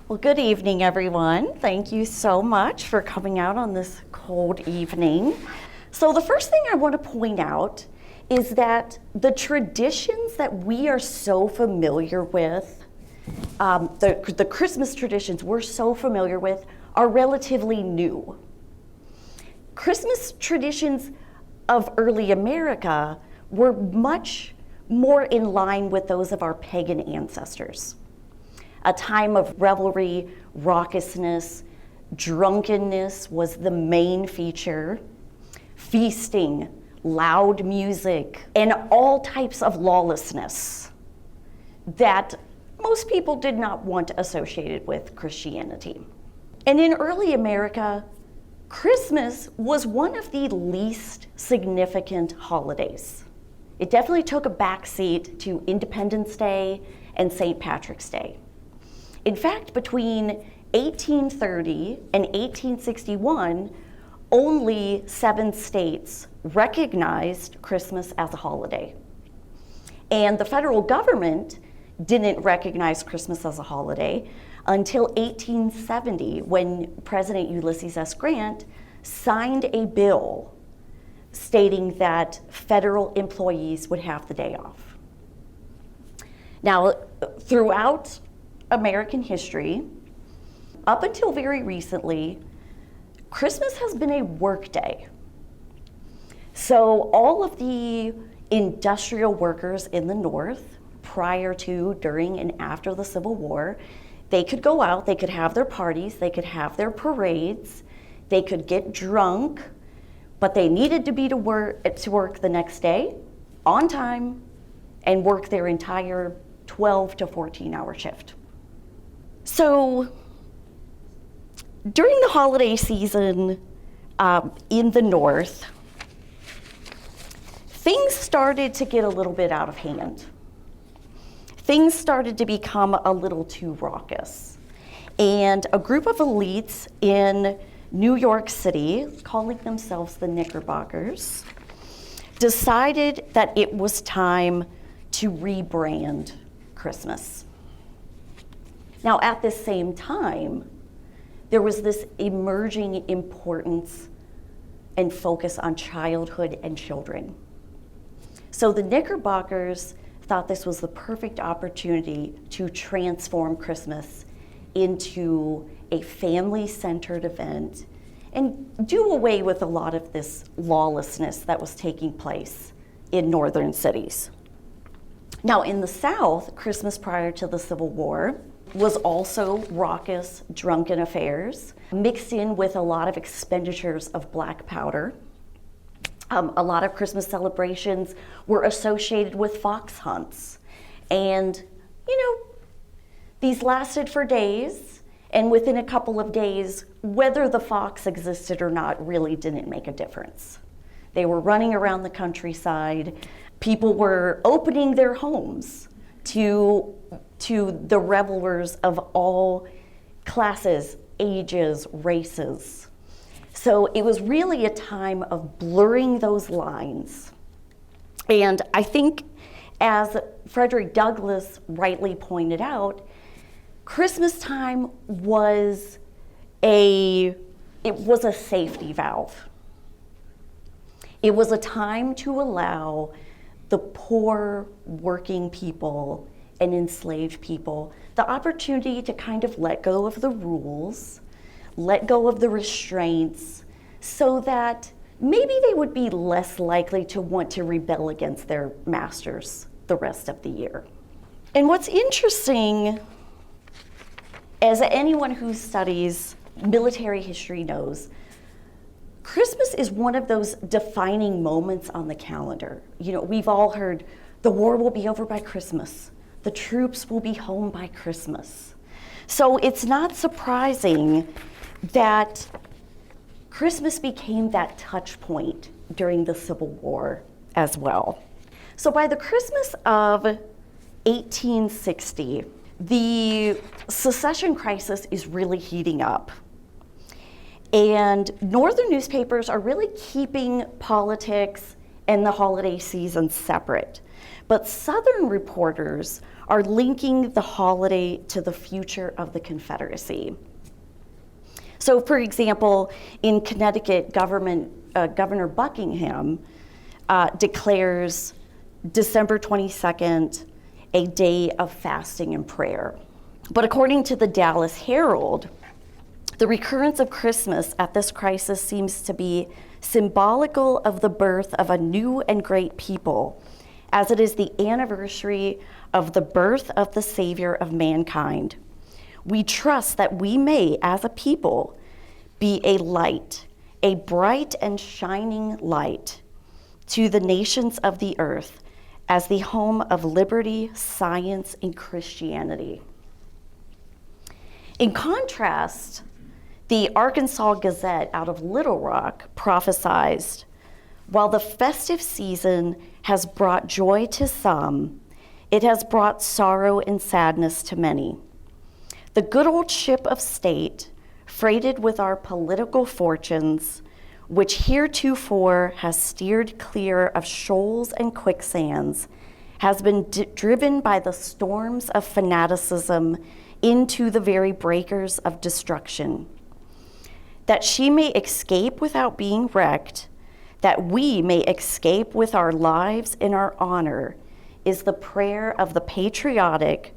Well, good evening, everyone. Thank you so much for coming out on this cold evening. So the first thing I want to point out is that the traditions that we are so familiar with, the Christmas traditions we're so familiar with, are relatively new. Christmas traditions of early America were much more in line with those of our pagan ancestors. A time of revelry, raucousness, drunkenness was the main feature, feasting, loud music, and all types of lawlessness that most people did not want associated with Christianity. And in early America, Christmas was one of the least significant holidays. It definitely took a backseat to Independence Day and St. Patrick's Day. In fact, between 1830 and 1861, only 7 states recognized Christmas as a holiday. And the federal government didn't recognize Christmas as a holiday until 1870, when President Ulysses S. Grant signed a bill stating that federal employees would have the day off. Now, throughout American history, up until very recently, Christmas has been a work day. So all of the industrial workers in the North, prior to, during, and after the Civil War, they could go out, they could have their parties, they could have their parades, they could get drunk, but they needed to be to work the next day, on time, and work their entire 12 to 14-hour shift. So during the holiday season in the North, things started to get a little bit out of hand. Things started to become a little too raucous. And a group of elites in New York City, calling themselves the Knickerbockers, decided that it was time to rebrand Christmas. Now, at the same time, there was this emerging importance and focus on childhood and children. So the Knickerbockers thought this was the perfect opportunity to transform Christmas into a family-centered event and do away with a lot of this lawlessness that was taking place in northern cities. Now, in the South, Christmas prior to the Civil War was also raucous, drunken affairs, mixed in with a lot of expenditures of black powder. A lot of Christmas celebrations were associated with fox hunts. And, these lasted for days, and within a couple of days, whether the fox existed or not really didn't make a difference. They were running around the countryside. People were opening their homes to the revelers of all classes, ages, races. So it was really a time of blurring those lines. And I think, as Frederick Douglass rightly pointed out, Christmas time was a safety valve. It was a time to allow the poor working people and enslaved people the opportunity to kind of let go of the rules, let go of the restraints, so that maybe they would be less likely to want to rebel against their masters the rest of the year. And what's interesting, as anyone who studies military history knows, Christmas is one of those defining moments on the calendar. We've all heard, the war will be over by Christmas. The troops will be home by Christmas. So it's not surprising that Christmas became that touch point during the Civil War as well. So by the Christmas of 1860, the secession crisis is really heating up. And northern newspapers are really keeping politics and the holiday season separate. But Southern reporters are linking the holiday to the future of the Confederacy. So, for example, in Connecticut, Governor Buckingham declares December 22nd a day of fasting and prayer. But according to the Dallas Herald, the recurrence of Christmas at this crisis seems to be symbolical of the birth of a new and great people, as it is the anniversary of the birth of the Savior of mankind. We trust that we may, as a people, be a light, a bright and shining light to the nations of the earth as the home of liberty, science, and Christianity. In contrast, the Arkansas Gazette out of Little Rock prophesied, while the festive season has brought joy to some, it has brought sorrow and sadness to many. The good old ship of state, freighted with our political fortunes, which heretofore has steered clear of shoals and quicksands, has been driven by the storms of fanaticism into the very breakers of destruction. That she may escape without being wrecked, that we may escape with our lives and our honor, is the prayer of the patriotic,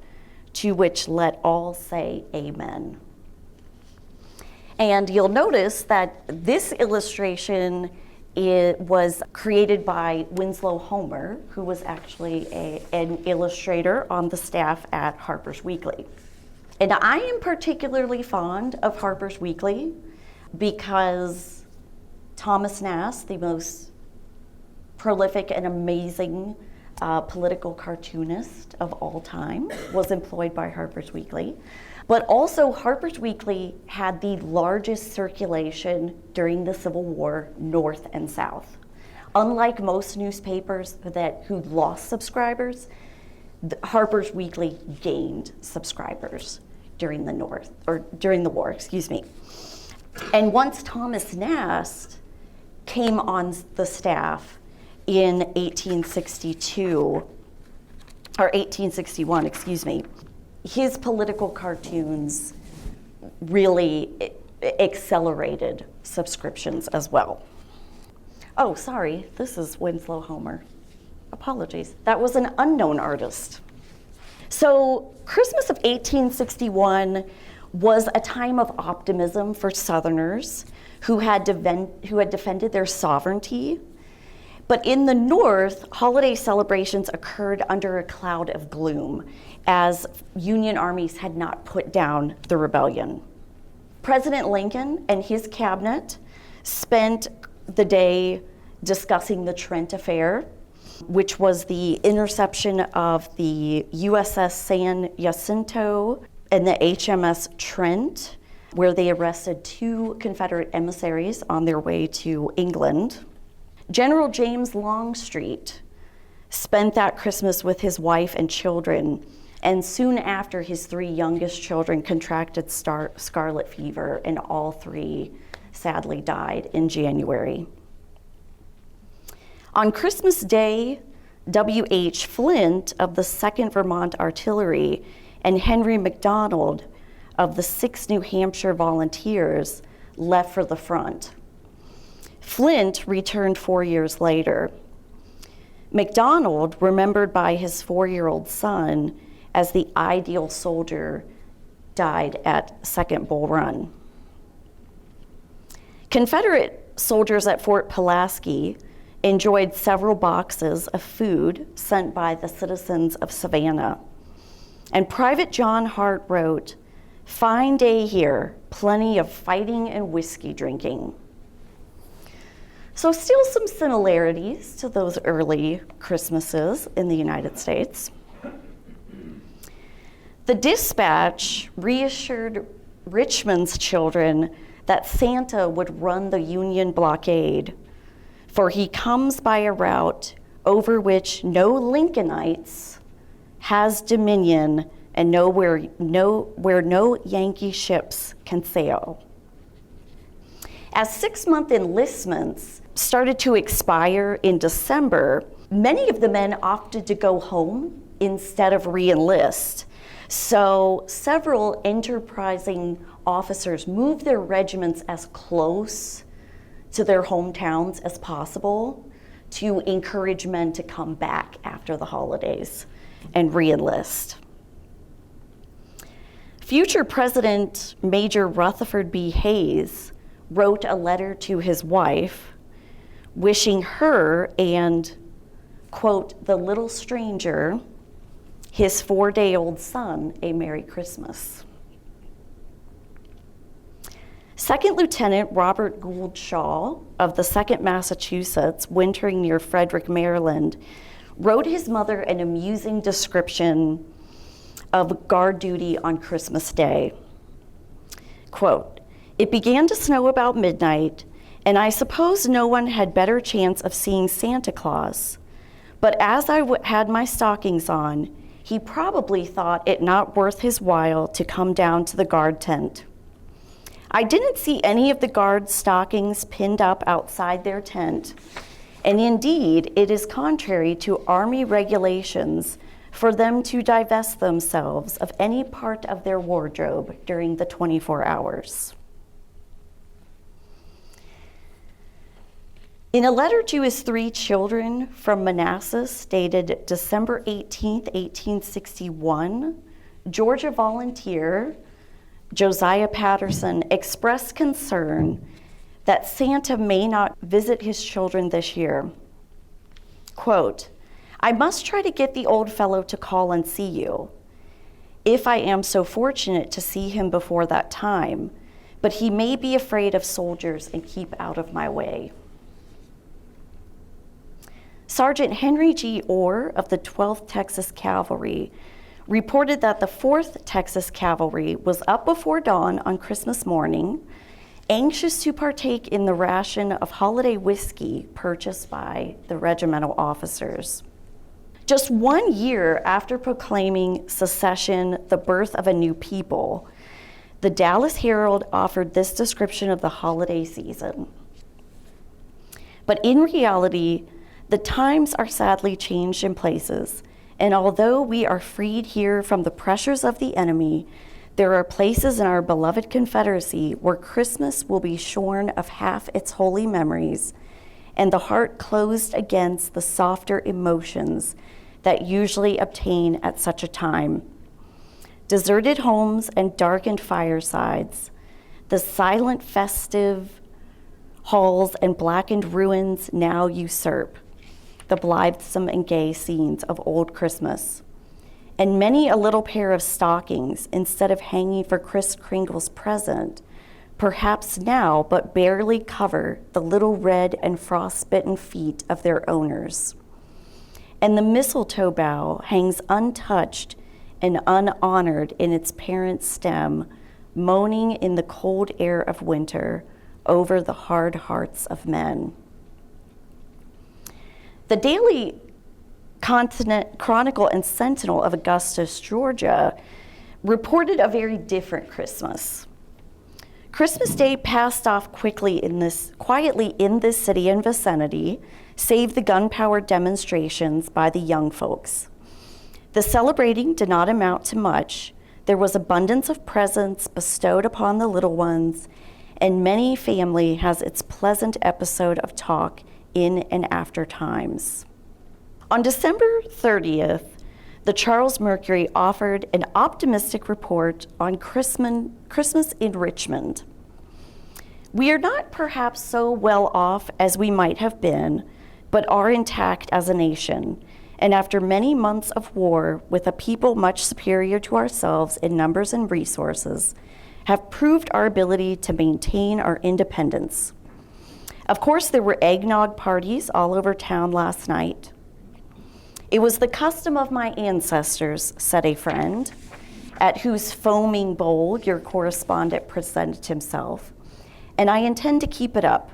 to which let all say amen. And you'll notice that this illustration was created by Winslow Homer, who was actually an illustrator on the staff at Harper's Weekly. And I am particularly fond of Harper's Weekly because Thomas Nast, the most prolific and amazing political cartoonist of all time, was employed by Harper's Weekly. But also, Harper's Weekly had the largest circulation during the Civil War, North and South. Unlike most newspapers who lost subscribers, Harper's Weekly gained subscribers during the war. And once Thomas Nast came on the staff in 1861, his political cartoons really accelerated subscriptions as well. Oh, sorry, this is Winslow Homer. Apologies, that was an unknown artist. So Christmas of 1861 was a time of optimism for Southerners who had defended their sovereignty. But in the North, holiday celebrations occurred under a cloud of gloom, as Union armies had not put down the rebellion. President Lincoln and his cabinet spent the day discussing the Trent Affair, which was the interception of the USS San Jacinto and the HMS Trent, where they arrested 2 Confederate emissaries on their way to England. General James Longstreet spent that Christmas with his wife and children, and soon after, his 3 youngest children contracted scarlet fever, and all 3 sadly died in January. On Christmas Day, W.H. Flint of the 2nd Vermont Artillery and Henry McDonald of the 6th New Hampshire Volunteers left for the front. Flint returned 4 years later. McDonald, remembered by his 4-year-old son as the ideal soldier, died at Second Bull Run. Confederate soldiers at Fort Pulaski enjoyed several boxes of food sent by the citizens of Savannah. And Private John Hart wrote, "Fine day here, plenty of fighting and whiskey drinking." So still some similarities to those early Christmases in the United States. The Dispatch reassured Richmond's children that Santa would run the Union blockade, for he comes by a route over which no Lincolnites has dominion and where no Yankee ships can sail. As 6-month enlistments started to expire in December, Many of the men opted to go home instead of re-enlist. So several enterprising officers moved their regiments as close to their hometowns as possible to encourage men to come back after the holidays and re-enlist. Future President Major Rutherford B. Hayes wrote a letter to his wife wishing her and, quote, the little stranger, his 4-day-old son, a Merry Christmas. Second Lieutenant Robert Gould Shaw of the 2nd Massachusetts, wintering near Frederick, Maryland, wrote his mother an amusing description of guard duty on Christmas Day. Quote, "It began to snow about midnight, and I suppose no one had better chance of seeing Santa Claus. But as I had my stockings on, he probably thought it not worth his while to come down to the guard tent. I didn't see any of the guards' stockings pinned up outside their tent, and indeed, it is contrary to Army regulations for them to divest themselves of any part of their wardrobe during the 24 hours. In a letter to his 3 children from Manassas, dated December 18, 1861, Georgia volunteer Josiah Patterson expressed concern that Santa may not visit his children this year. Quote, "I must try to get the old fellow to call and see you, if I am so fortunate to see him before that time, but he may be afraid of soldiers and keep out of my way." Sergeant Henry G. Orr of the 12th Texas Cavalry reported that the 4th Texas Cavalry was up before dawn on Christmas morning, anxious to partake in the ration of holiday whiskey purchased by the regimental officers. Just 1 year after proclaiming secession, the birth of a new people, the Dallas Herald offered this description of the holiday season. But in reality, the times are sadly changed in places, and although we are freed here from the pressures of the enemy, there are places in our beloved Confederacy where Christmas will be shorn of half its holy memories, and the heart closed against the softer emotions that usually obtain at such a time. Deserted homes and darkened firesides, the silent festive halls and blackened ruins now usurp the blithesome and gay scenes of old Christmas. And many a little pair of stockings, instead of hanging for Kris Kringle's present, perhaps now but barely cover the little red and frostbitten feet of their owners. And the mistletoe bough hangs untouched and unhonored in its parent stem, moaning in the cold air of winter over the hard hearts of men. The Daily Chronicle and Sentinel of Augustus, Georgia, reported a very different Christmas. Christmas Day passed off quietly in this city and vicinity, save the gunpowder demonstrations by the young folks. The celebrating did not amount to much. There was abundance of presents bestowed upon the little ones, and many family has its pleasant episode of talk in and after times. On December 30th, the Charles Mercury offered an optimistic report on Christmas in Richmond. "We are not perhaps so well off as we might have been, but are intact as a nation, and after many months of war with a people much superior to ourselves in numbers and resources, have proved our ability to maintain our independence. Of course, there were eggnog parties all over town last night. It was the custom of my ancestors," said a friend, at whose foaming bowl your correspondent presented himself, "and I intend to keep it up,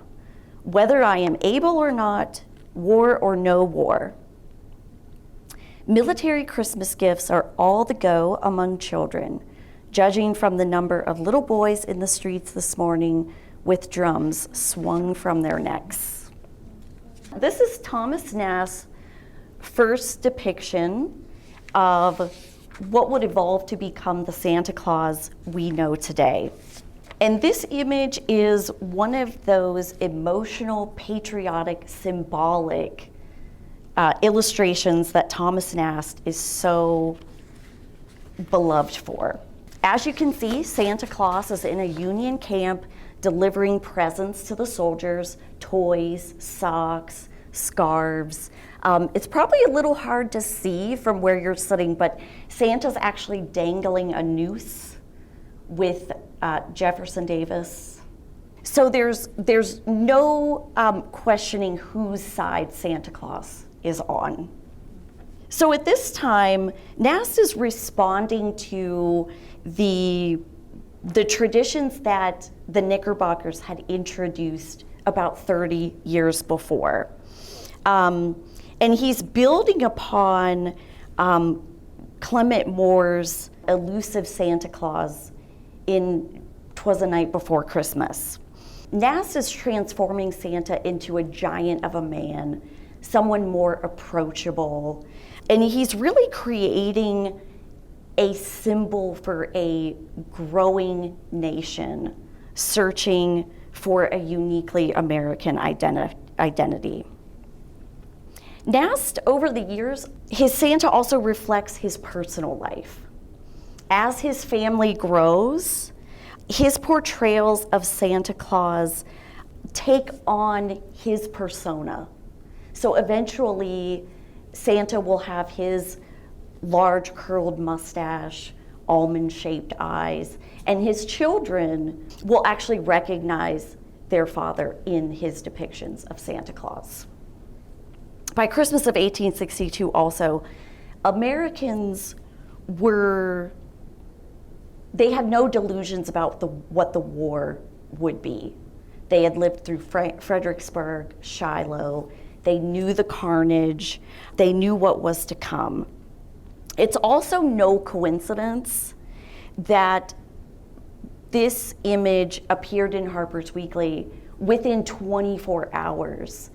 whether I am able or not, war or no war. Military Christmas gifts are all the go among children, judging from the number of little boys in the streets this morning with drums swung from their necks." This is Thomas Nass, first depiction of what would evolve to become the Santa Claus we know today. And this image is one of those emotional, patriotic, symbolic illustrations that Thomas Nast is so beloved for. As you can see, Santa Claus is in a Union camp delivering presents to the soldiers, toys, socks, scarves. It's probably a little hard to see from where you're sitting, but Santa's actually dangling a noose with Jefferson Davis. So there's no questioning whose side Santa Claus is on. So at this time, Nast is responding to the traditions that the Knickerbockers had introduced about 30 years before. And he's building upon Clement Moore's elusive Santa Claus in 'Twas a Night Before Christmas. Nast is transforming Santa into a giant of a man, someone more approachable, and he's really creating a symbol for a growing nation searching for a uniquely American identity. Nast, over the years, his Santa also reflects his personal life. As his family grows, his portrayals of Santa Claus take on his persona. So eventually, Santa will have his large curled mustache, almond-shaped eyes, and his children will actually recognize their father in his depictions of Santa Claus. By Christmas of 1862 also, Americans they had no delusions about what the war would be. They had lived through Fredericksburg, Shiloh. They knew the carnage. They knew what was to come. It's also no coincidence that this image appeared in Harper's Weekly within 24 hours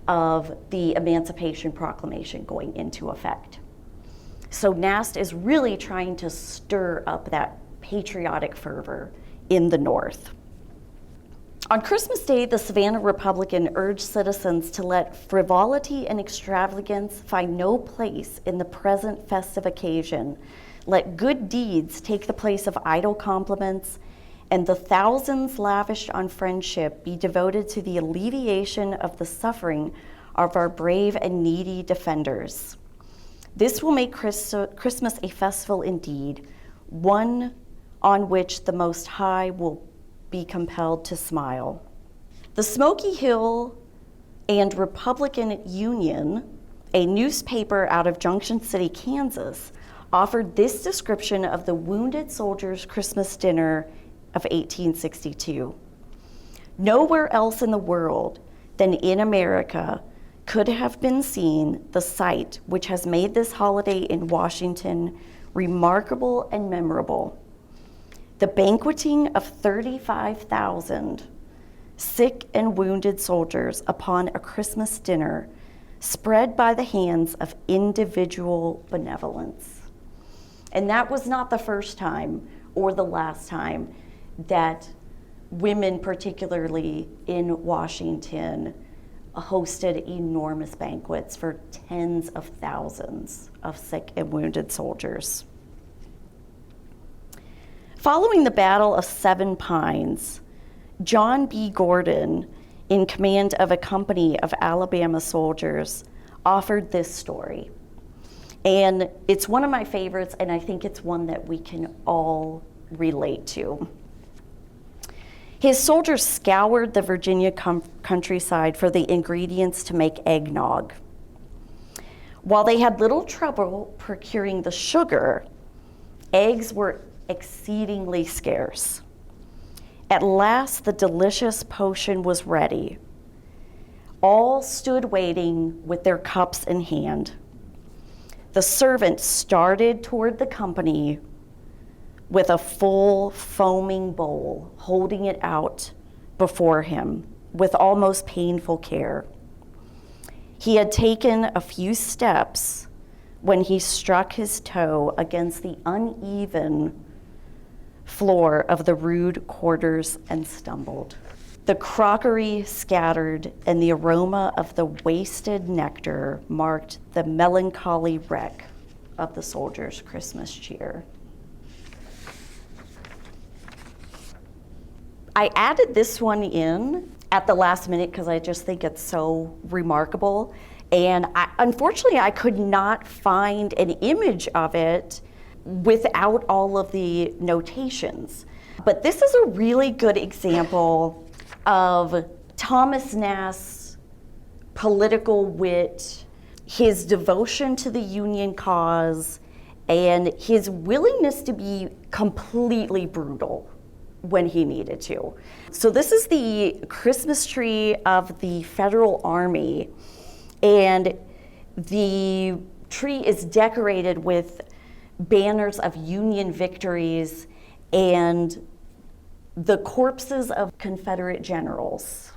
of the Emancipation Proclamation going into effect. So Nast is really trying to stir up that patriotic fervor in the North. On Christmas Day, the Savannah Republican urged citizens to let frivolity and extravagance find no place in the present festive occasion. Let good deeds take the place of idle compliments, and the thousands lavished on friendship be devoted to the alleviation of the suffering of our brave and needy defenders. This will make Christmas a festival indeed, one on which the Most High will be compelled to smile. The Smoky Hill and Republican Union, a newspaper out of Junction City, Kansas, offered this description of the wounded soldiers' Christmas dinner of 1862. Nowhere else in the world than in America could have been seen the sight which has made this holiday in Washington remarkable and memorable. The banqueting of 35,000 sick and wounded soldiers upon a Christmas dinner spread by the hands of individual benevolence. And that was not the first time or the last time that women, particularly in Washington, hosted enormous banquets for tens of thousands of sick and wounded soldiers. Following the Battle of Seven Pines, John B. Gordon, in command of a company of Alabama soldiers, offered this story. And it's one of my favorites, and I think it's one that we can all relate to. His soldiers scoured the Virginia countryside for the ingredients to make eggnog. While they had little trouble procuring the sugar, eggs were exceedingly scarce. At last, the delicious potion was ready. All stood waiting with their cups in hand. The servant started toward the company with a full foaming bowl, holding it out before him with almost painful care. He had taken a few steps when he struck his toe against the uneven floor of the rude quarters and stumbled. The crockery scattered, and the aroma of the wasted nectar marked the melancholy wreck of the soldiers' Christmas cheer. I added this one in at the last minute because I just think it's so remarkable. And unfortunately, I could not find an image of it without all of the notations. But this is a really good example of Thomas Nast's political wit, his devotion to the Union cause, and his willingness to be completely brutal when he needed to. So this is the Christmas tree of the Federal Army, and the tree is decorated with banners of Union victories and the corpses of Confederate generals.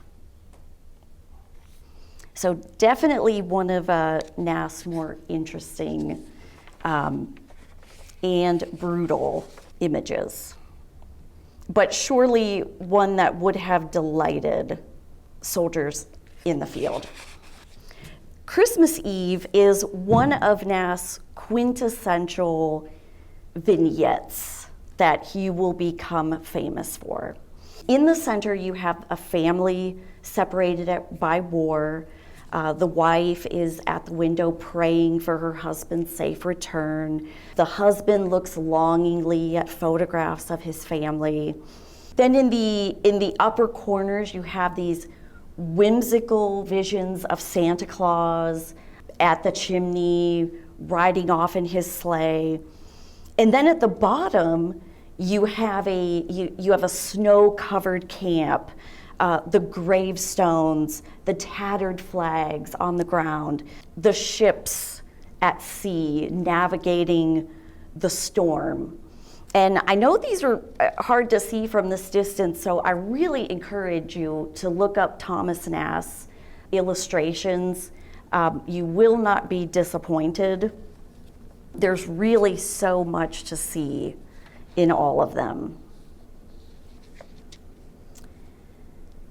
So definitely one of Nast's more interesting and brutal images, but surely one that would have delighted soldiers in the field. Christmas Eve is one of Nast's quintessential vignettes that he will become famous for. In the center, you have a family separated by war. The wife is at the window praying for her husband's safe return. The husband looks longingly at photographs of his family. Then in the upper corners, you have these whimsical visions of Santa Claus at the chimney, riding off in his sleigh. And then at the bottom, you have a snow-covered camp, the gravestones, the tattered flags on the ground, the ships at sea navigating the storm. And I know these are hard to see from this distance, so I really encourage you to look up Thomas Nast's illustrations. You will not be disappointed. There's really so much to see in all of them.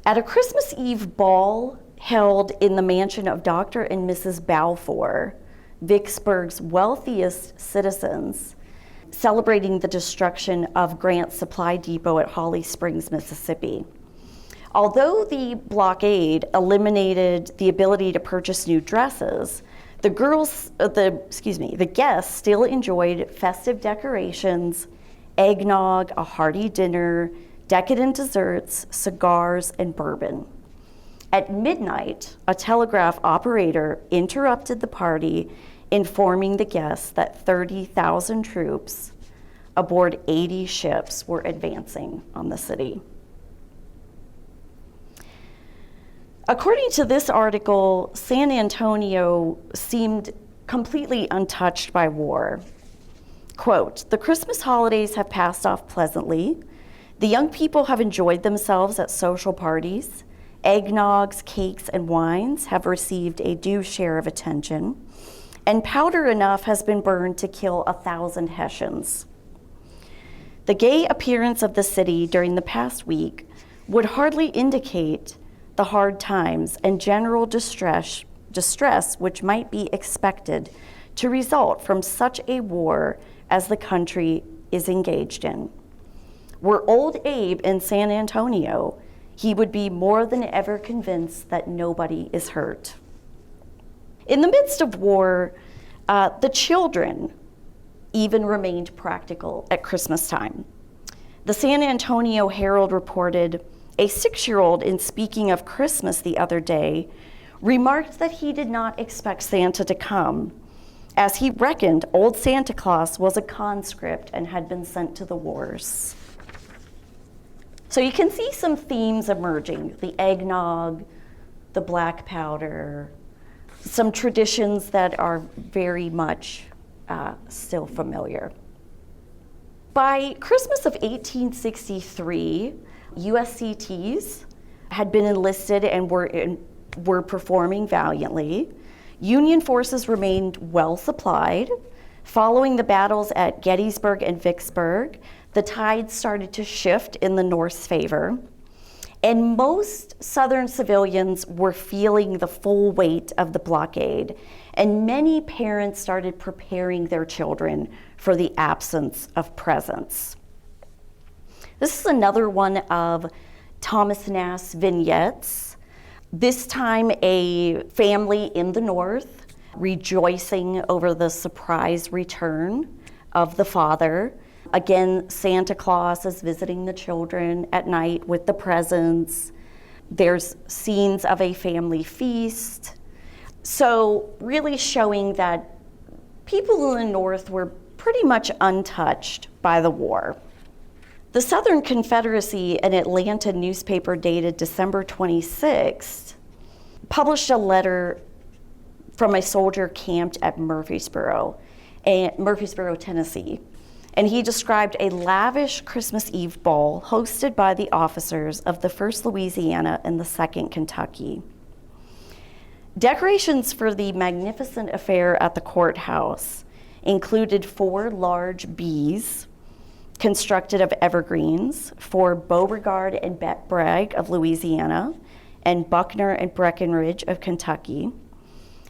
At a Christmas Eve ball held in the mansion of Dr. and Mrs. Balfour, Vicksburg's wealthiest citizens, celebrating the destruction of Grant's supply depot at Holly Springs, Mississippi. Although the blockade eliminated the ability to purchase new dresses, the guests still enjoyed festive decorations, eggnog, a hearty dinner, decadent desserts, cigars, and bourbon. At midnight, a telegraph operator interrupted the party, informing the guests that 30,000 troops aboard 80 ships were advancing on the city. According to this article, San Antonio seemed completely untouched by war. Quote, "The Christmas holidays have passed off pleasantly. The young people have enjoyed themselves at social parties. Eggnogs, cakes, and wines have received a due share of attention, and powder enough has been burned to kill 1,000 Hessians. The gay appearance of the city during the past week would hardly indicate the hard times and general distress which might be expected to result from such a war as the country is engaged in. Were old Abe in San Antonio, he would be more than ever convinced that nobody is hurt." In the midst of war, the children even remained practical at Christmas time. The San Antonio Herald reported a 6-year-old, in speaking of Christmas the other day, remarked that he did not expect Santa to come, as he reckoned old Santa Claus was a conscript and had been sent to the wars. So you can see some themes emerging: the eggnog, the black powder, some traditions that are very much still familiar. By Christmas of 1863, USCTs had been enlisted and were performing valiantly. Union forces remained well supplied. Following the battles at Gettysburg and Vicksburg, the tide started to shift in the North's favor, and most Southern civilians were feeling the full weight of the blockade, and many parents started preparing their children for the absence of presents. This is another one of Thomas Nast's vignettes. This time, a family in the North rejoicing over the surprise return of the father. Again, Santa Claus is visiting the children at night with the presents. There's scenes of a family feast. So really showing that people in the North were pretty much untouched by the war. The Southern Confederacy, an Atlanta newspaper dated December 26th, published a letter from a soldier camped at Murfreesboro, Tennessee. And he described a lavish Christmas Eve ball hosted by the officers of the 1st Louisiana and the 2nd Kentucky. Decorations for the magnificent affair at the courthouse included 4 large bees constructed of evergreens for Beauregard and Bragg of Louisiana and Buckner and Breckinridge of Kentucky.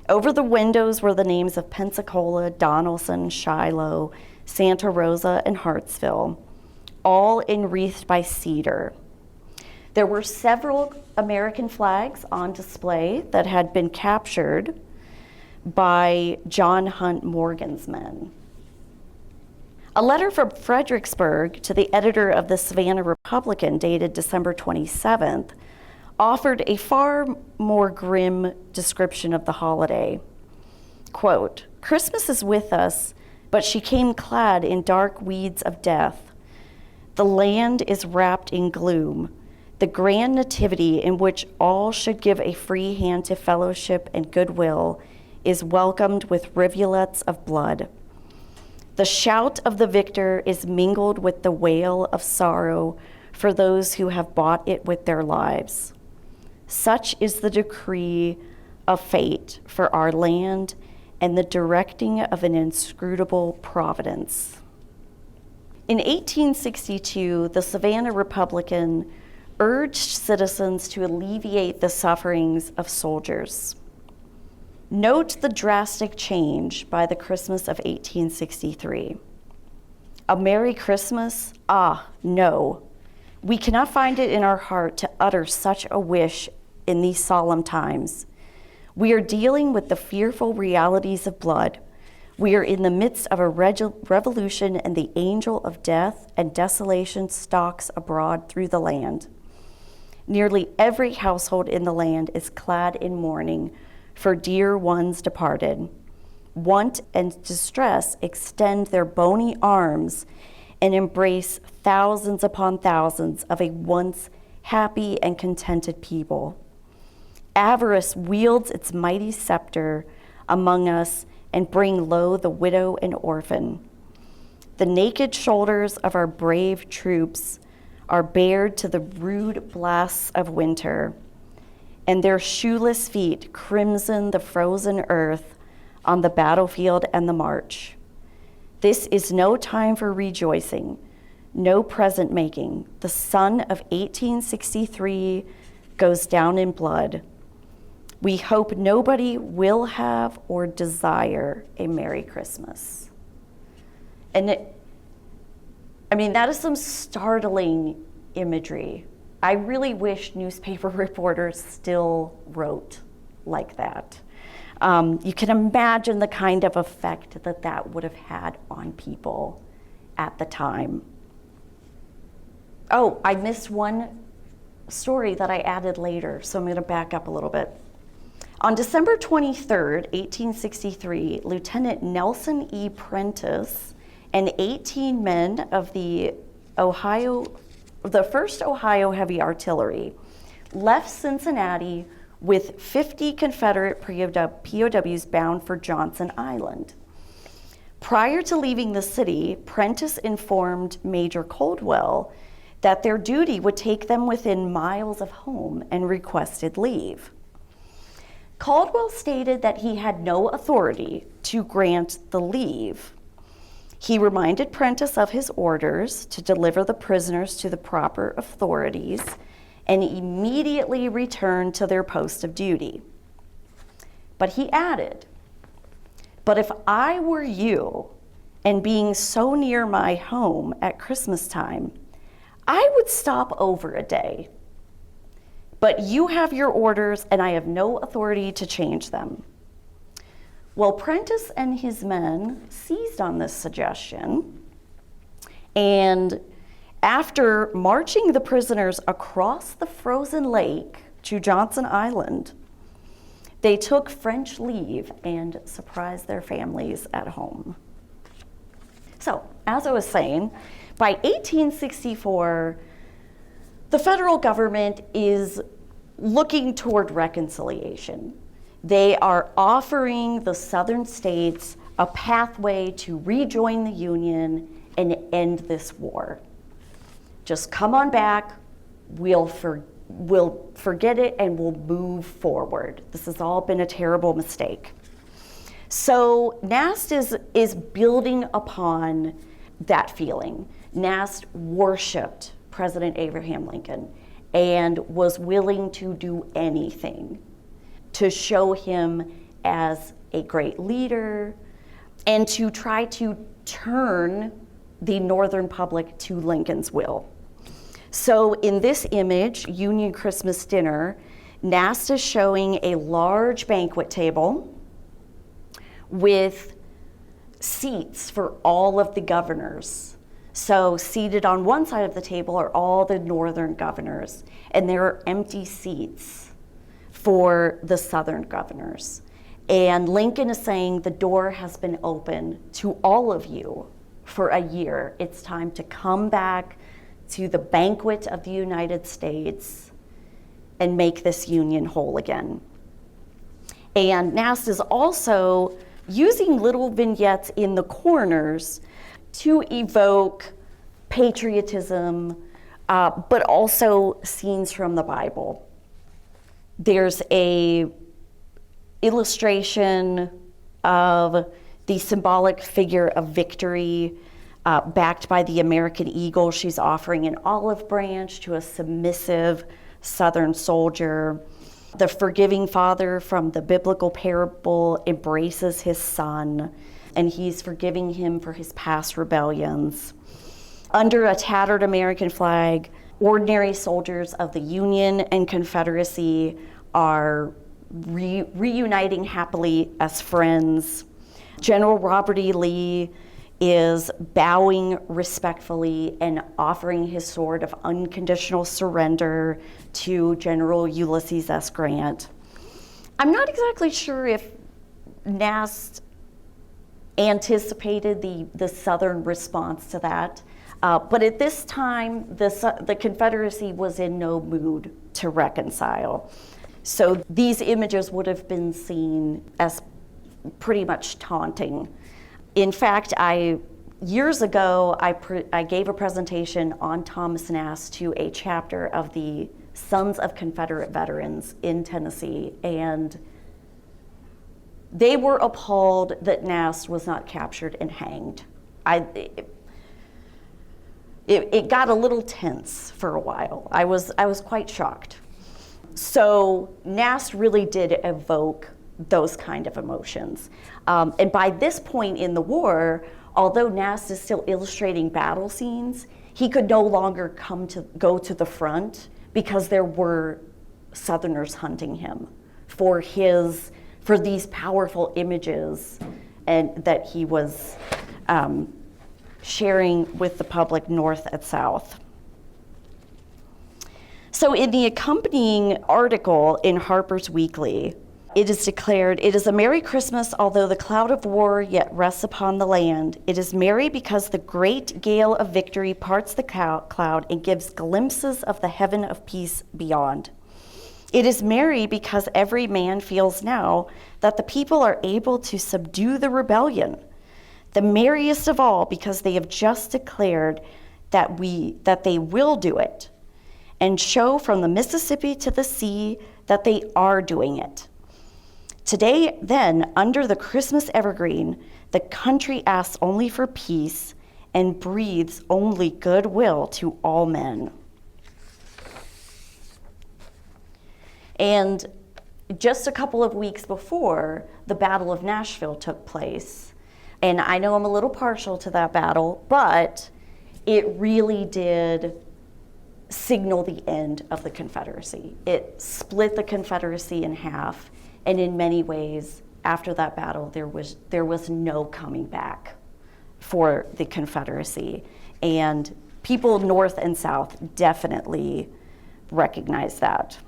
Over the windows were the names of Pensacola, Donelson, Shiloh, Santa Rosa, and Hartsville, all enwreathed by cedar. There were several American flags on display that had been captured by John Hunt Morgan's men. A letter from Fredericksburg to the editor of the Savannah Republican, dated December 27th, offered a far more grim description of the holiday. Quote, "Christmas is with us, but she came clad in dark weeds of death. The land is wrapped in gloom. The grand nativity, in which all should give a free hand to fellowship and goodwill, is welcomed with rivulets of blood. The shout of the victor is mingled with the wail of sorrow for those who have bought it with their lives. Such is the decree of fate for our land and the directing of an inscrutable providence." In 1862, the Savannah Republican urged citizens to alleviate the sufferings of soldiers. Note the drastic change by the Christmas of 1863. A Merry Christmas? Ah, no. We cannot find it in our heart to utter such a wish in these solemn times. We are dealing with the fearful realities of blood. We are in the midst of a revolution, and the angel of death and desolation stalks abroad through the land. Nearly every household in the land is clad in mourning for dear ones departed. Want and distress extend their bony arms and embrace thousands upon thousands of a once happy and contented people. Avarice wields its mighty scepter among us and bring low the widow and orphan. The naked shoulders of our brave troops are bared to the rude blasts of winter, and their shoeless feet crimson the frozen earth on the battlefield and the march. This is no time for rejoicing, no present making. The sun of 1863 goes down in blood. We hope nobody will have or desire a Merry Christmas. And that is some startling imagery. I really wish newspaper reporters still wrote like that. You can imagine the kind of effect that would have had on people at the time. Oh, I missed one story that I added later, so I'm going to back up a little bit. On December 23rd, 1863, Lieutenant Nelson E. Prentice and 18 men of the 1st Ohio Heavy Artillery left Cincinnati with 50 Confederate POWs bound for Johnson Island. Prior to leaving the city, Prentice informed Major Coldwell that their duty would take them within miles of home and requested leave. Caldwell stated that he had no authority to grant the leave. He reminded Prentice of his orders to deliver the prisoners to the proper authorities and immediately returned to their post of duty. But he added, "But if I were you, and being so near my home at Christmas time, I would stop over a day. But you have your orders, and I have no authority to change them." Well, Prentice and his men seized on this suggestion, and after marching the prisoners across the frozen lake to Johnson Island, they took French leave and surprised their families at home. So, as I was saying, by 1864, the federal government is looking toward reconciliation. They are offering the southern states a pathway to rejoin the Union and end this war. Just come on back, we'll forget it and we'll move forward. This has all been a terrible mistake. So Nast is building upon that feeling. Nast worshiped President Abraham Lincoln and was willing to do anything to show him as a great leader and to try to turn the Northern public to Lincoln's will. So in this image, Union Christmas Dinner, Nast is showing a large banquet table with seats for all of the governors. So seated on one side of the table are all the Northern governors, and there are empty seats for the Southern governors. And Lincoln is saying the door has been open to all of you for a year. It's time to come back to the banquet of the United States and make this Union whole again. And Nast is also using little vignettes in the corners to evoke patriotism, but also scenes from the Bible. There's a illustration of the symbolic figure of victory backed by the American eagle. She's offering an olive branch to a submissive Southern soldier. The forgiving father from the biblical parable embraces his son, and he's forgiving him for his past rebellions. Under a tattered American flag, ordinary soldiers of the Union and Confederacy are reuniting happily as friends. General Robert E. Lee is bowing respectfully and offering his sword of unconditional surrender to General Ulysses S. Grant. I'm not exactly sure if Nast anticipated the Southern response to that, but at this time, the Confederacy was in no mood to reconcile. So these images would have been seen as pretty much taunting. In fact, years ago, I gave a presentation on Thomas Nast to a chapter of the Sons of Confederate Veterans in Tennessee, and they were appalled that Nast was not captured and hanged. It got a little tense for a while. I was quite shocked. So Nast really did evoke those kind of emotions. And by this point in the war, although Nast is still illustrating battle scenes, he could no longer go to the front because there were Southerners hunting him for these powerful images and that he was sharing with the public North and South. So in the accompanying article in Harper's Weekly, it is declared, "It is a merry Christmas, although the cloud of war yet rests upon the land. It is merry because the great gale of victory parts the cloud and gives glimpses of the heaven of peace beyond. It is merry because every man feels now that the people are able to subdue the rebellion. The merriest of all because they have just declared that they will do it and show from the Mississippi to the sea that they are doing it. Today, then, under the Christmas evergreen, the country asks only for peace and breathes only goodwill to all men. And just a couple of weeks before, the Battle of Nashville took place. And I know I'm a little partial to that battle, but it really did signal the end of the Confederacy. It split the Confederacy in half, and in many ways, after that battle, there was no coming back for the Confederacy. And people North and South definitely recognize that.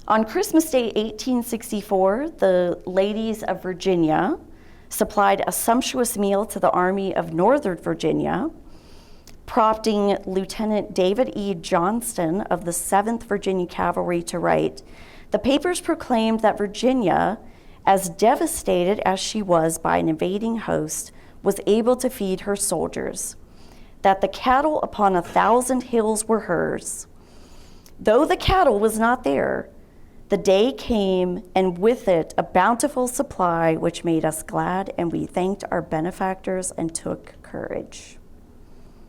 On Christmas Day 1864, the ladies of Virginia supplied a sumptuous meal to the Army of Northern Virginia, prompting Lieutenant David E. Johnston of the 7th Virginia Cavalry to write, "The papers proclaimed that Virginia, as devastated as she was by an invading host, was able to feed her soldiers, that the cattle upon 1,000 hills were hers. Though the cattle was not there, the day came, and with it a bountiful supply, which made us glad, and we thanked our benefactors and took courage."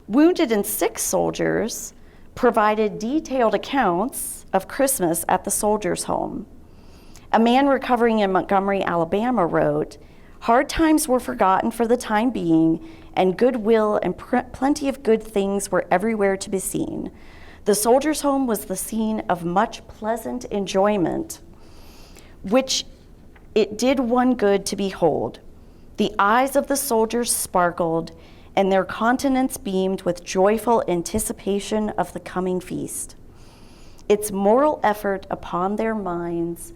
Wounded and sick soldiers provided detailed accounts of Christmas at the soldiers' home. A man recovering in Montgomery, Alabama wrote, "Hard times were forgotten for the time being, and goodwill and plenty of good things were everywhere to be seen. The soldiers' home was the scene of much pleasant enjoyment, which it did one good to behold. The eyes of the soldiers sparkled, and their countenance beamed with joyful anticipation of the coming feast. Its moral effort upon their minds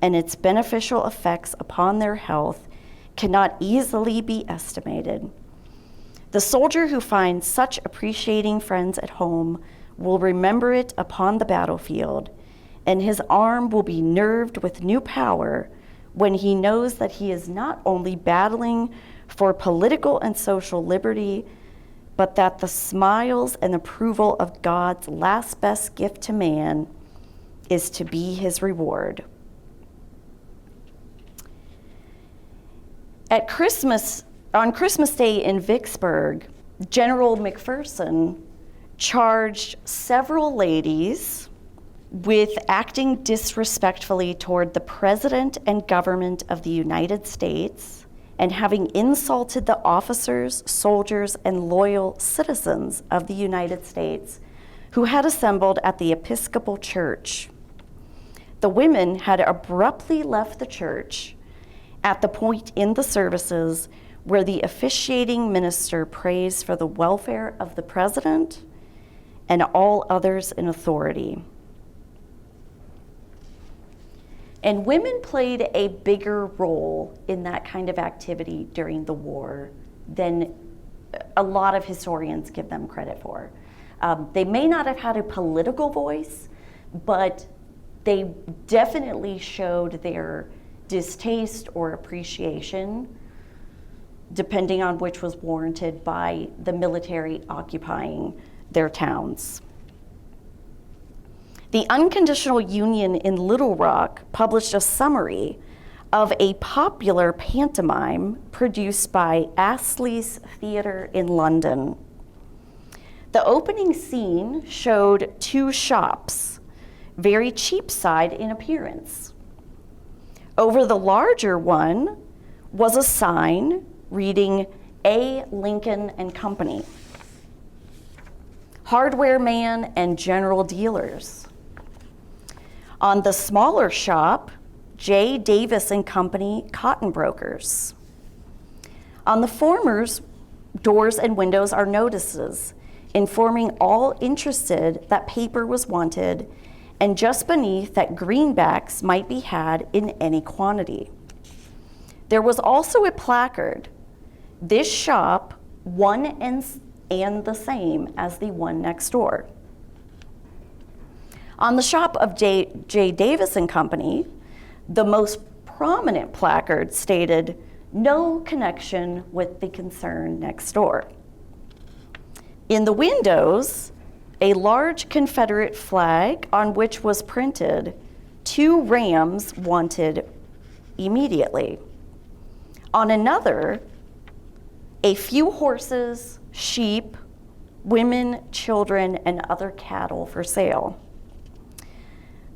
and its beneficial effects upon their health cannot easily be estimated. The soldier who finds such appreciating friends at home will remember it upon the battlefield, and his arm will be nerved with new power when he knows that he is not only battling for political and social liberty, but that the smiles and approval of God's last best gift to man is to be his reward." On Christmas Day in Vicksburg, General McPherson charged several ladies with acting disrespectfully toward the President and government of the United States and having insulted the officers, soldiers, and loyal citizens of the United States who had assembled at the Episcopal Church. The women had abruptly left the church at the point in the services where the officiating minister prays for the welfare of the president and all others in authority. And women played a bigger role in that kind of activity during the war than a lot of historians give them credit for. They may not have had a political voice, but they definitely showed their distaste or appreciation, depending on which was warranted by the military occupying their towns. The Unconditional Union in Little Rock published a summary of a popular pantomime produced by Astley's Theatre in London. The opening scene showed two shops, very cheapside in appearance. Over the larger one was a sign reading A. Lincoln and Company, Hardware Man and General Dealers. On the smaller shop, J. Davis and Company, Cotton Brokers. On the former's doors and windows are notices informing all interested that paper was wanted, and just beneath that greenbacks might be had in any quantity. There was also a placard, "This shop, one and the same as the one next door." On the shop of J. Davis and Company, the most prominent placard stated, "No connection with the concern next door." In the windows, a large Confederate flag on which was printed, "2 rams wanted immediately." On another, "A few horses, sheep, women, children, and other cattle for sale."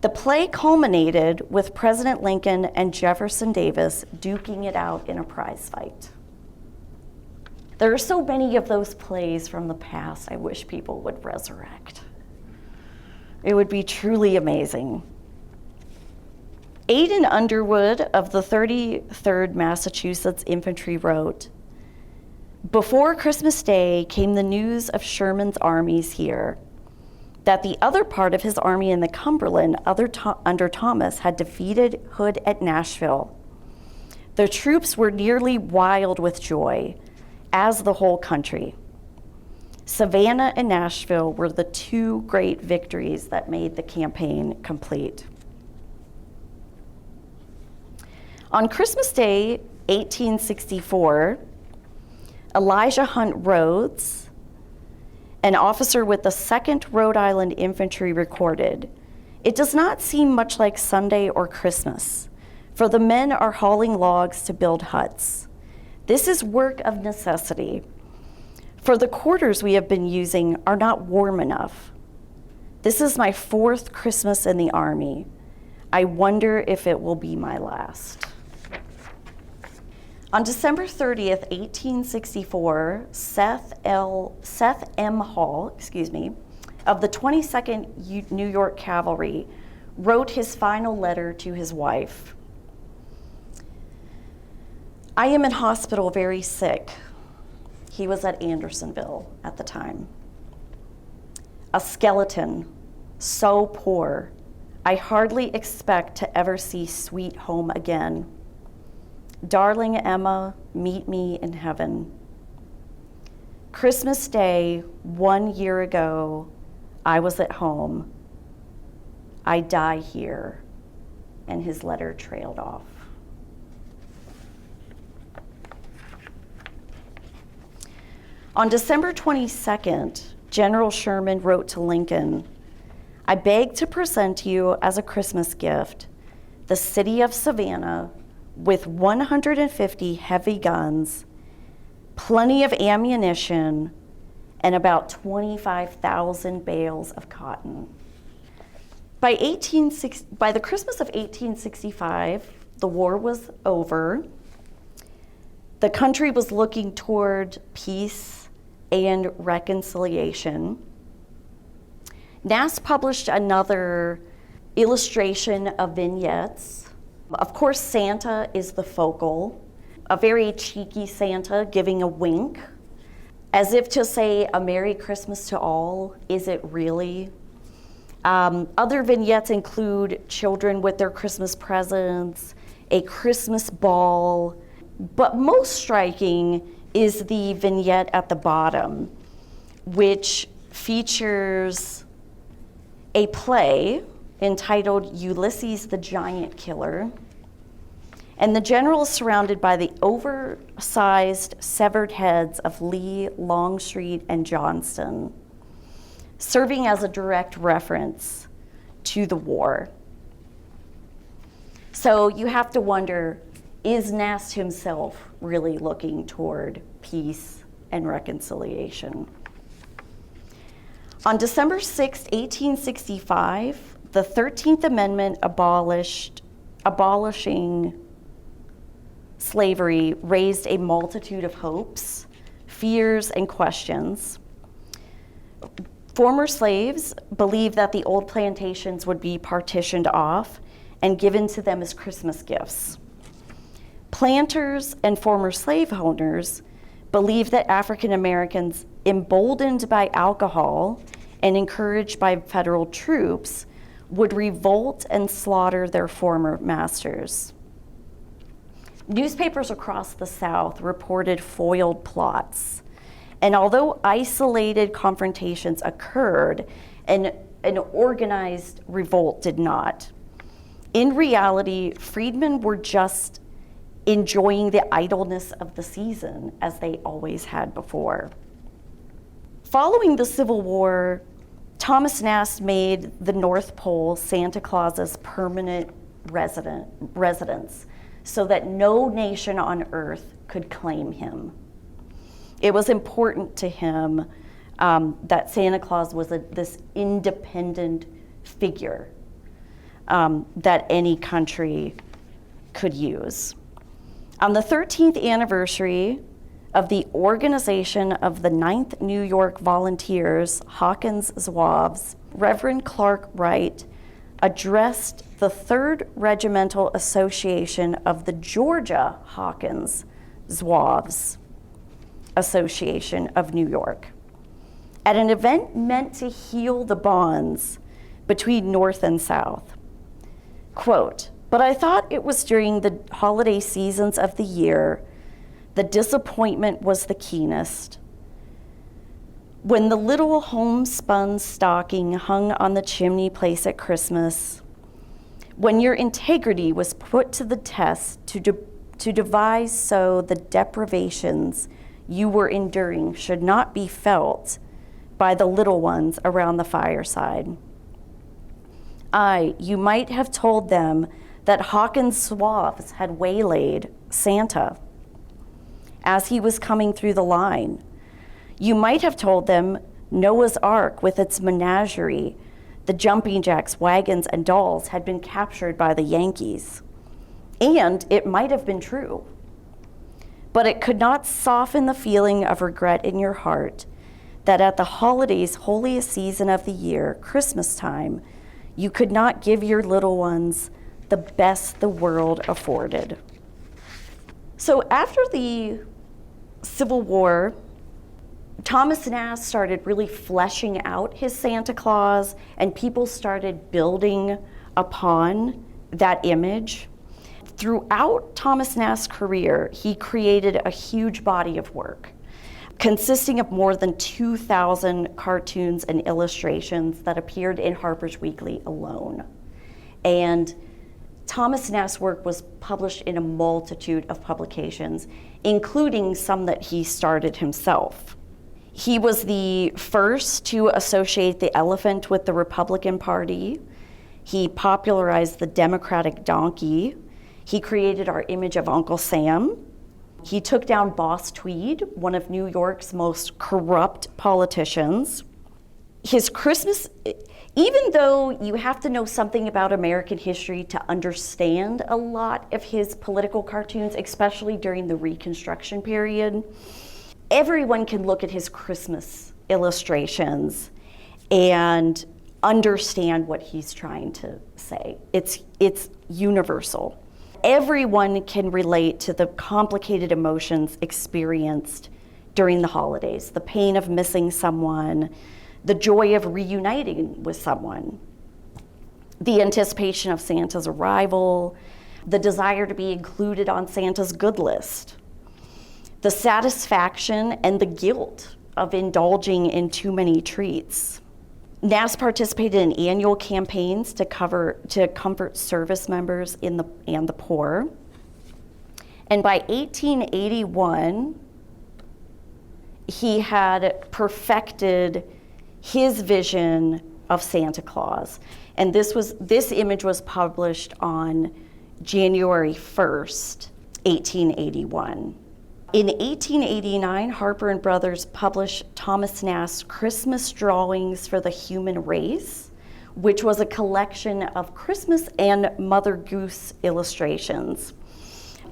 The play culminated with President Lincoln and Jefferson Davis duking it out in a prize fight. There are so many of those plays from the past I wish people would resurrect. It would be truly amazing. Aidan Underwood of the 33rd Massachusetts Infantry wrote, "Before Christmas Day came the news of Sherman's armies here, that the other part of his army in the Cumberland under Thomas had defeated Hood at Nashville. The troops were nearly wild with joy, as the whole country. Savannah and Nashville were the 2 great victories that made the campaign complete." On Christmas Day, 1864, Elijah Hunt Rhodes, an officer with the 2nd Rhode Island Infantry, recorded, "It does not seem much like Sunday or Christmas, for the men are hauling logs to build huts. This is work of necessity, for the quarters we have been using are not warm enough. This is my 4th Christmas in the Army. I wonder if it will be my last." On December 30th, 1864, Seth M. Hall, of the 22nd New York Cavalry, wrote his final letter to his wife. "I am in hospital very sick." He was at Andersonville at the time. "A skeleton, so poor, I hardly expect to ever see sweet home again. Darling Emma, meet me in heaven. Christmas Day, 1 year ago, I was at home. I die here." And his letter trailed off. On December 22nd, General Sherman wrote to Lincoln, "I beg to present you as a Christmas gift the city of Savannah with 150 heavy guns, plenty of ammunition, and about 25,000 bales of cotton." By the Christmas of 1865, the war was over. The country was looking toward peace and reconciliation. Nass published another illustration of vignettes. Of course, Santa is the focal, a very cheeky Santa giving a wink, as if to say, "A Merry Christmas to all, is it really?" Other vignettes include children with their Christmas presents, a Christmas ball, but most striking is the vignette at the bottom, which features a play entitled Ulysses the Giant Killer, and the general is surrounded by the oversized severed heads of Lee, Longstreet, and Johnston, serving as a direct reference to the war. So you have to wonder, is Nast himself really looking toward peace and reconciliation? On December 6, 1865, the 13th Amendment abolishing slavery raised a multitude of hopes, fears, and questions. Former slaves believed that the old plantations would be partitioned off and given to them as Christmas gifts. Planters and former slave owners believed that African Americans, emboldened by alcohol and encouraged by federal troops, would revolt and slaughter their former masters. Newspapers across the South reported foiled plots, and although isolated confrontations occurred, an organized revolt did not. In reality, freedmen were just enjoying the idleness of the season as they always had before. Following the Civil War, Thomas Nast made the North Pole Santa Claus's permanent residence so that no nation on earth could claim him. It was important to him that Santa Claus was this independent figure that any country could use. On the 13th anniversary of the organization of the 9th New York Volunteers, Hawkins Zouaves, Reverend Clark Wright addressed the 3rd Regimental Association of the Georgia Hawkins Zouaves Association of New York at an event meant to heal the bonds between North and South. Quote, "But I thought it was during the holiday seasons of the year the disappointment was the keenest. When the little homespun stocking hung on the chimney place at Christmas, when your integrity was put to the test to devise so the deprivations you were enduring should not be felt by the little ones around the fireside. Aye, you might have told them that Hawkins Zouaves had waylaid Santa as he was coming through the line. You might have told them Noah's Ark with its menagerie, the jumping jacks, wagons, and dolls had been captured by the Yankees. And it might have been true. But it could not soften the feeling of regret in your heart that at the holidays' holiest season of the year, Christmas time, you could not give your little ones the best the world afforded." So after the Civil War, Thomas Nast started really fleshing out his Santa Claus, and people started building upon that image. Throughout Thomas Nast's career, he created a huge body of work consisting of more than 2,000 cartoons and illustrations that appeared in Harper's Weekly alone. And Thomas Nast's work was published in a multitude of publications, including some that he started himself. He was the first to associate the elephant with the Republican Party. He popularized the Democratic donkey. He created our image of Uncle Sam. He took down Boss Tweed, one of New York's most corrupt politicians. His Christmas, even though you have to know something about American history to understand a lot of his political cartoons, especially during the Reconstruction period, everyone can look at his Christmas illustrations and understand what he's trying to say. It's universal. Everyone can relate to the complicated emotions experienced during the holidays, the pain of missing someone, the joy of reuniting with someone, the anticipation of Santa's arrival, the desire to be included on Santa's good list, the satisfaction and the guilt of indulging in too many treats. Nast participated in annual campaigns to comfort service members and the poor. And by 1881, he had perfected his vision of Santa Claus. And this image was published on January 1st, 1881. In 1889, Harper and Brothers published Thomas Nast's Christmas Drawings for the Human Race, which was a collection of Christmas and Mother Goose illustrations.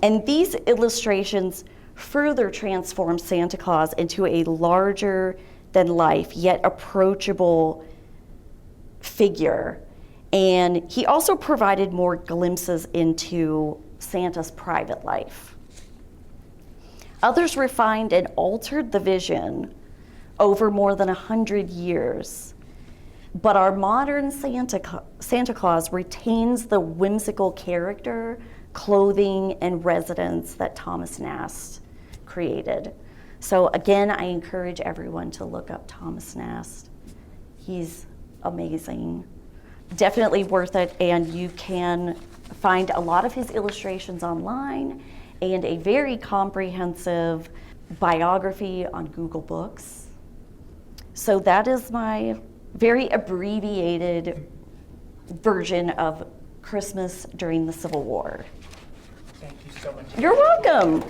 And these illustrations further transformed Santa Claus into a larger than life, yet approachable figure. And he also provided more glimpses into Santa's private life. Others refined and altered the vision over more than 100 years. But our modern Santa Claus retains the whimsical character, clothing, and residence that Thomas Nast created. So again, I encourage everyone to look up Thomas Nast. He's amazing. Definitely worth it, and you can find a lot of his illustrations online and a very comprehensive biography on Google Books. So that is my very abbreviated version of Christmas during the Civil War. Thank you so much. You're welcome.